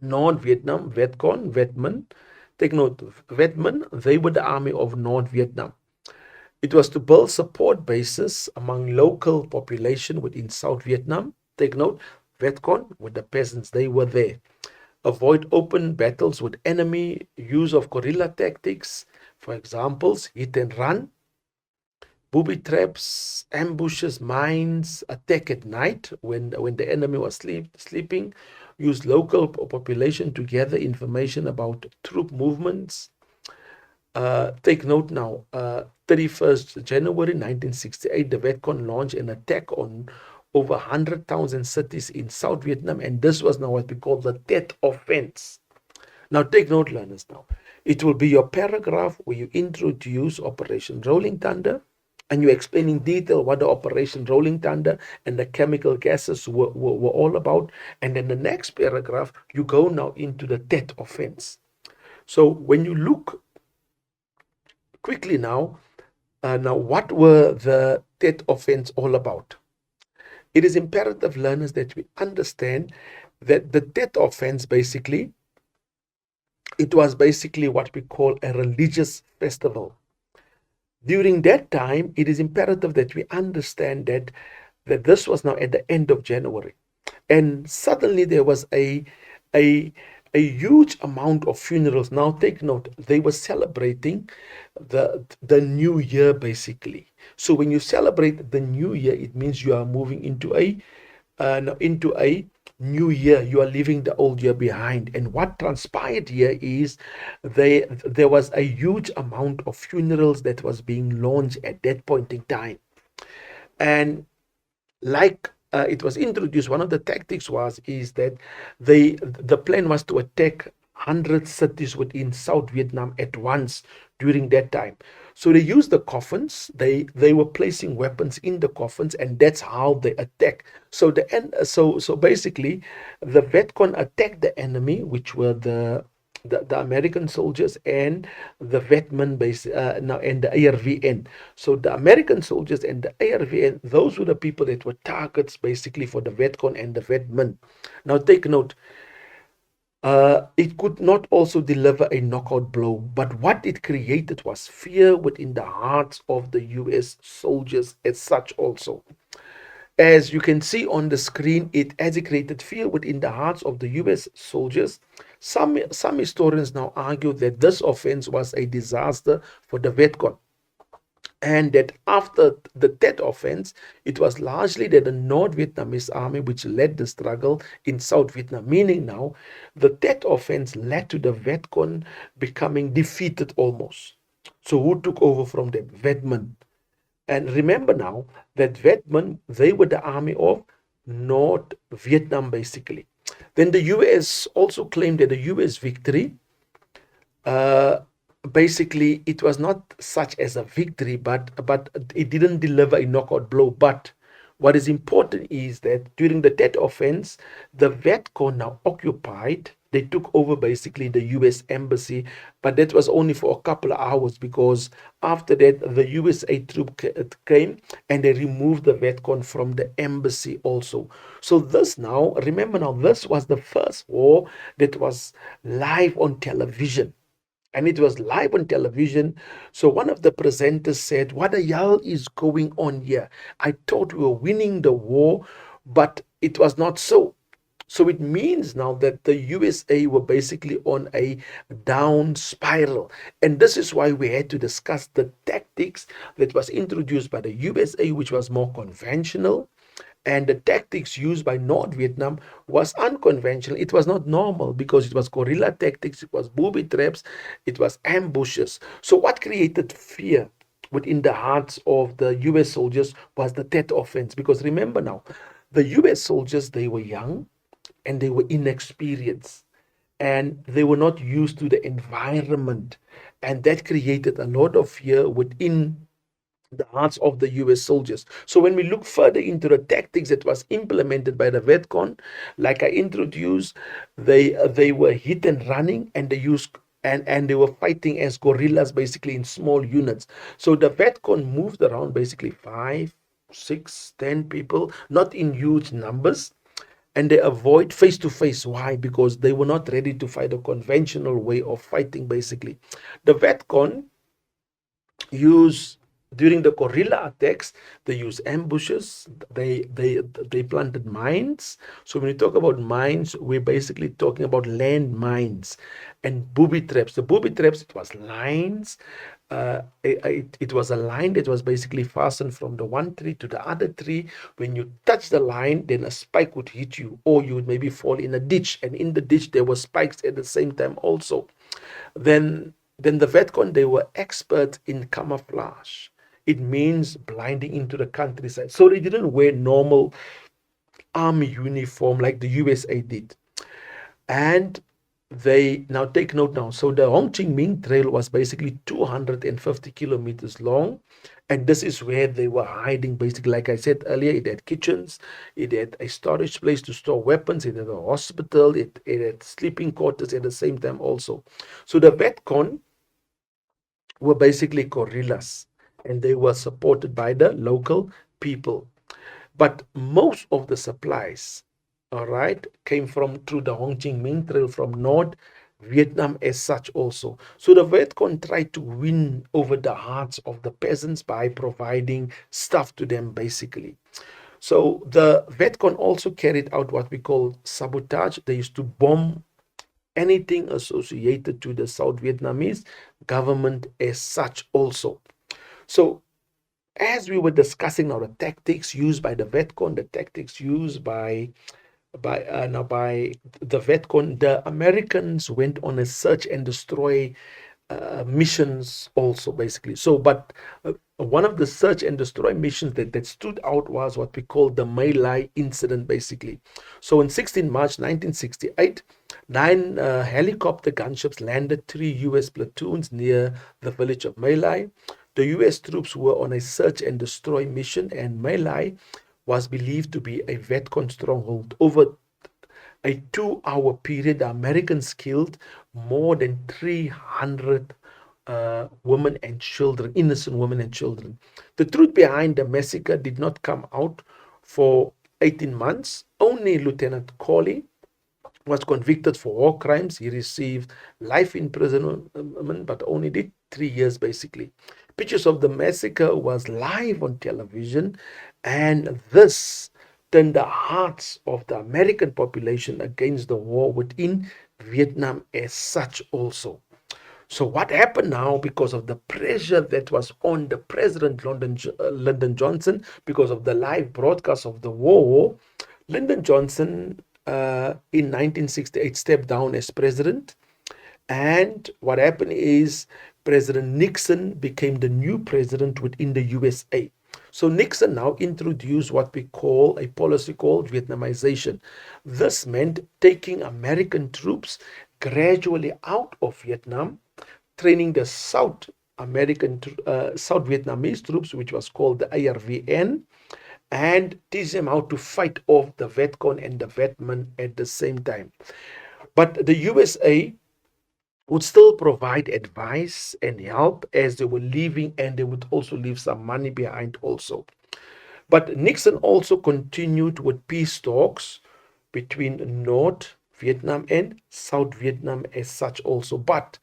[SPEAKER 1] North Vietnam, VETCON, VETMIN. Take note, VETMIN, they were the army of North Vietnam. It was to build support bases among local population within South Vietnam. Take note, VETCON with the peasants, they were there. Avoid open battles with enemy, use of guerrilla tactics, for examples, hit and run, booby traps, ambushes, mines, attack at night when the enemy was sleeping, use local population to gather information about troop movements. Take note now, 31st January 1968, the VETCON launched an attack on over 100 towns and cities in South Vietnam, and this was now what we call the Tet Offense. Now take note, learners, now. It will be your paragraph where you introduce Operation Rolling Thunder, and you explain in detail what the Operation Rolling Thunder and the chemical gases were all about. And then the next paragraph, you go now into the Tet Offense. So when you look quickly now, what were the Tet Offense all about? It is imperative, learners, that we understand that the Tet Offense basically, it was basically what we call a religious festival. During that time, it is imperative that we understand that this was now at the end of January. And suddenly there was a a huge amount of funerals. Now take note, they were celebrating the new year basically. So when you celebrate the new year, it means you are moving into a new year. You are leaving the old year behind. And what transpired here is there was a huge amount of funerals that was being launched at that point in time. And like it was introduced, one of the tactics is that the plan was to attack 100 cities within South Vietnam at once during that time. So they used the coffins. They were placing weapons in the coffins, and that's how they attack. So so basically, the Vietcong attacked the enemy, which were the American soldiers and the Vietman base now and the ARVN. So the American soldiers and the ARVN, those were the people that were targets basically for the Vietcong and the Vietman. Now take note, it could not also deliver a knockout blow, but what it created was fear within the hearts of the US soldiers as such also. As you can see on the screen, it has created fear within the hearts of the US soldiers. Some historians now argue that this offense was a disaster for the Vietcong, and that after the Tet offense, it was largely that the North Vietnamese army which led the struggle in South Vietnam, meaning now the Tet offense led to the Vietcong becoming defeated almost. So who took over from them? Vietman. And remember now that Vietman, they were the army of North Vietnam basically. Then the US also claimed that the US victory, uh, basically it was not such as a victory, but it didn't deliver a knockout blow. But what is important is that during the Tet offense, the Vietcong now occupied, they took over basically the US embassy, but that was only for a couple of hours, because after that the USA troop came and they removed the Vietcong from the embassy also. So this now, remember now, this was the first war that was live on television, and it was live on television. So one of the presenters said, "What the hell is going on here? I thought we were winning the war, but it was not so." So it means now that the USA were basically on a down spiral. And this is why we had to discuss the tactics that was introduced by the USA, which was more conventional, and the tactics used by North Vietnam was unconventional. It was not normal because it was guerrilla tactics, it was booby traps, it was ambushes. So what created fear within the hearts of the US soldiers was the Tet offense. Because remember now, the US soldiers, they were young and they were inexperienced and they were not used to the environment, and that created a lot of fear within the hearts of the US soldiers. So when we look further into the tactics that was implemented by the Vietcong, like I introduced, they were hit and running, and they used and they were fighting as guerrillas basically in small units. So the Vietcong moved around basically 5, 6, 10 people, not in huge numbers, and they avoid face to face. Why? Because they were not ready to fight a conventional way of fighting basically. The Vietcong use during the guerrilla attacks, they use ambushes, they planted mines. So when we talk about mines, we're basically talking about land mines and booby traps. The booby traps, it was lines. It was a line that was basically fastened from the one tree to the other tree. When you touch the line, then a spike would hit you, or you would maybe fall in a ditch, and in the ditch there were spikes at the same time also. Then the Vietcong, they were expert in camouflage. It means blinding into the countryside. So they didn't wear normal army uniform like the USA did. And they now take note now. So the Ho Chi Minh Trail was basically 250 kilometers long. And this is where they were hiding. Basically, like I said earlier, it had kitchens, it had a storage place to store weapons, it had a hospital, it had sleeping quarters at the same time also. So the Vietcong were basically guerrillas, and they were supported by the local people. But most of the supplies, all right, came from through the Ho Chi Minh Trail from North Vietnam as such also. So the Vietcong tried to win over the hearts of the peasants by providing stuff to them basically. So the Vietcong also carried out what we call sabotage. They used to bomb anything associated to the South Vietnamese government as such also. So as we were discussing now the tactics used by the VETCON, the tactics used by the VETCON, the Americans went on a search and destroy missions also, basically. So, but one of the search and destroy missions that stood out was what we call the My Lai incident, basically. So, on 16 March 1968, 9 helicopter gunships landed 3 U.S. platoons near the village of My Lai. The U.S. troops were on a search and destroy mission, and My Lai was believed to be a VETCON stronghold. Over a 2-hour period, the Americans killed more than 300 women and children, innocent women and children. The truth behind the massacre did not come out for 18 months. Only Lieutenant Corley was convicted for war crimes. He received life imprisonment, but only did 3 years, basically. Pictures of the massacre was live on television, and this turned the hearts of the American population against the war within Vietnam as such also. So what happened now, because of the pressure that was on the President Lyndon Johnson, because of the live broadcast of the war, Lyndon Johnson in 1968 stepped down as president. And what happened is President Nixon became the new president within the USA. So Nixon now introduced what we call a policy called Vietnamization. This meant taking American troops gradually out of Vietnam, training the South Vietnamese troops, which was called the ARVN, and teach them how to fight off the VETCON and the VETMIN at the same time. But the USA would still provide advice and help as they were leaving, and they would also leave some money behind also. But Nixon also continued with peace talks between North Vietnam and South Vietnam as such also. But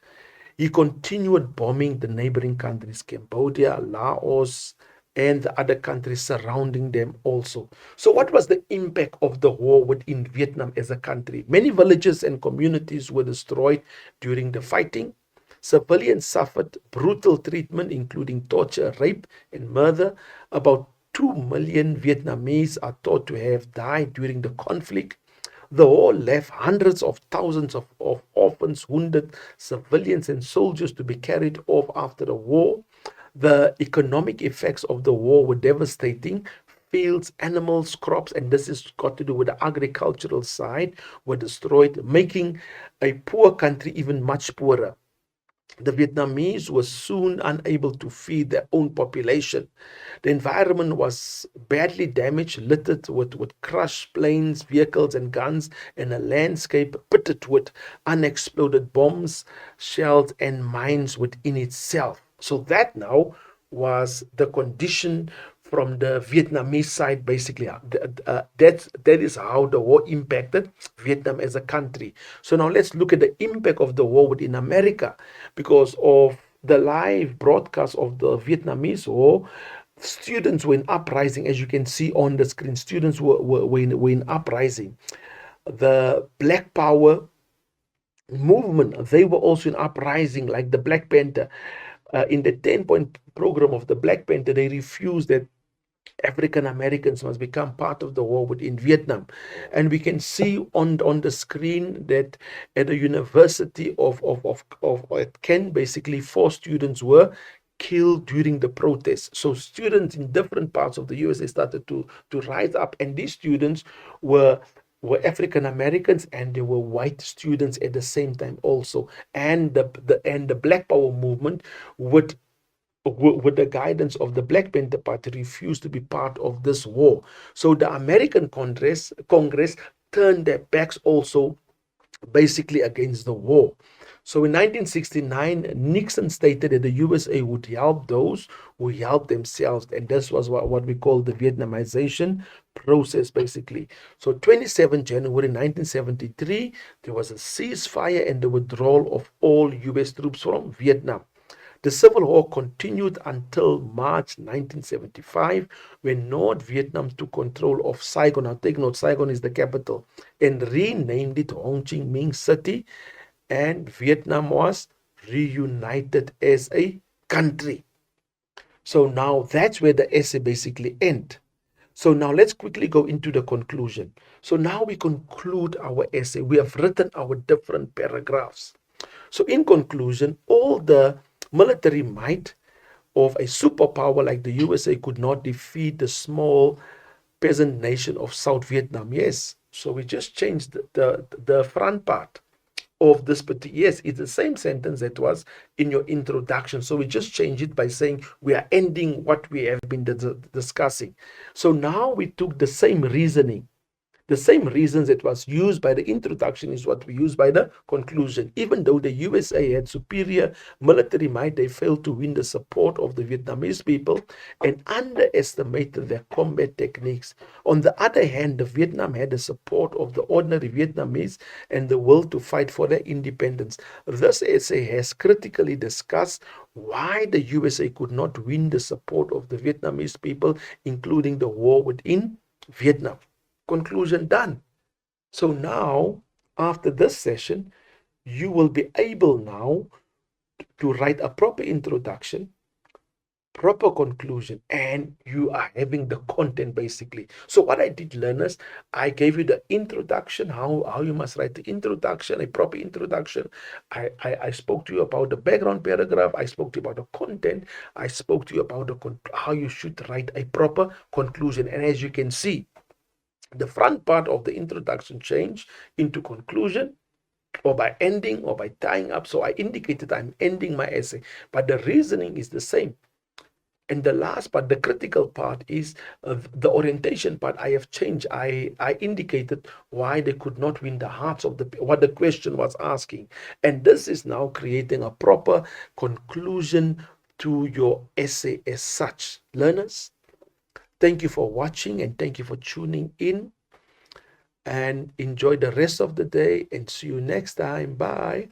[SPEAKER 1] he continued bombing the neighboring countries, Cambodia, Laos, and the other countries surrounding them also. So what was the impact of the war within Vietnam as a country? Many villages and communities were destroyed during the fighting. Civilians suffered brutal treatment, including torture, rape, and murder. About 2 million Vietnamese are thought to have died during the conflict. The war left hundreds of thousands of orphans, wounded civilians, and soldiers to be carried off after the war. The economic effects of the war were devastating. Fields, animals, crops, and this has got to do with the agricultural side, were destroyed, making a poor country even much poorer. The Vietnamese were soon unable to feed their own population. The environment was badly damaged, littered with crushed planes, vehicles, and guns, and a landscape pitted with unexploded bombs, shells, and mines within itself. So that now was the condition from the Vietnamese side, basically. That is how the war impacted Vietnam as a country. So now let's look at the impact of the war within America. Because of the live broadcast of the Vietnamese war, students were in uprising, as you can see on the screen. Students were in uprising. The Black Power movement, they were also in uprising, like the Black Panther. In the 10-point program of the Black Panther, they refused that African Americans must become part of the war within Vietnam. And we can see on the screen that at the University of at Kent, basically 4 students were killed during the protests. So students in different parts of the USA started to rise up, and these students were African Americans, and they were white students at the same time also. And the Black Power movement with the guidance of the Black Panther Party refused to be part of this war. So the American Congress turned their backs also basically against the war. So in 1969, Nixon stated that the USA would help those who help themselves, and this was what we call the Vietnamization process, basically. So 27 January 1973, there was a ceasefire and the withdrawal of all US troops from Vietnam. The Civil War continued until March 1975, when North Vietnam took control of Saigon. Now take note, Saigon is the capital, and renamed it Ho Chi Minh City. and Vietnam was reunited as a country. So now that's where the essay basically ends. So now let's quickly go into the conclusion. So now we conclude our essay. We have written our different paragraphs. So in conclusion, all the military might of a superpower like the USA could not defeat the small peasant nation of South Vietnam. Yes. So we just changed the front part of this particular, yes, it's the same sentence that was in your introduction. So we just change it by saying we are ending what we have been discussing. So now we took the same reasoning. The same reasons that was used by the introduction is what we use by the conclusion. Even though the USA had superior military might, they failed to win the support of the Vietnamese people and underestimated their combat techniques. On the other hand, the Vietnam had the support of the ordinary Vietnamese and the will to fight for their independence. This essay has critically discussed why the USA could not win the support of the Vietnamese people, including the war within Vietnam. Conclusion done. So now, after this session, you will be able now to write a proper introduction, proper conclusion, and you are having the content basically. So what I did, learners, I gave you the introduction, how you must write the introduction, a proper introduction. I spoke to you about the background paragraph. I spoke to you about the content. I spoke to you about how you should write a proper conclusion. And as you can see, the front part of the introduction changed into conclusion, or by ending, or by tying up. So I indicated I'm ending my essay, but the reasoning is the same. And the last part, the critical part, is the orientation part. I have changed. I indicated why they could not win the hearts of what the question was asking. And this is now creating a proper conclusion to your essay as such. Learners, thank you for watching and thank you for tuning in, and enjoy the rest of the day, and see you next time. Bye.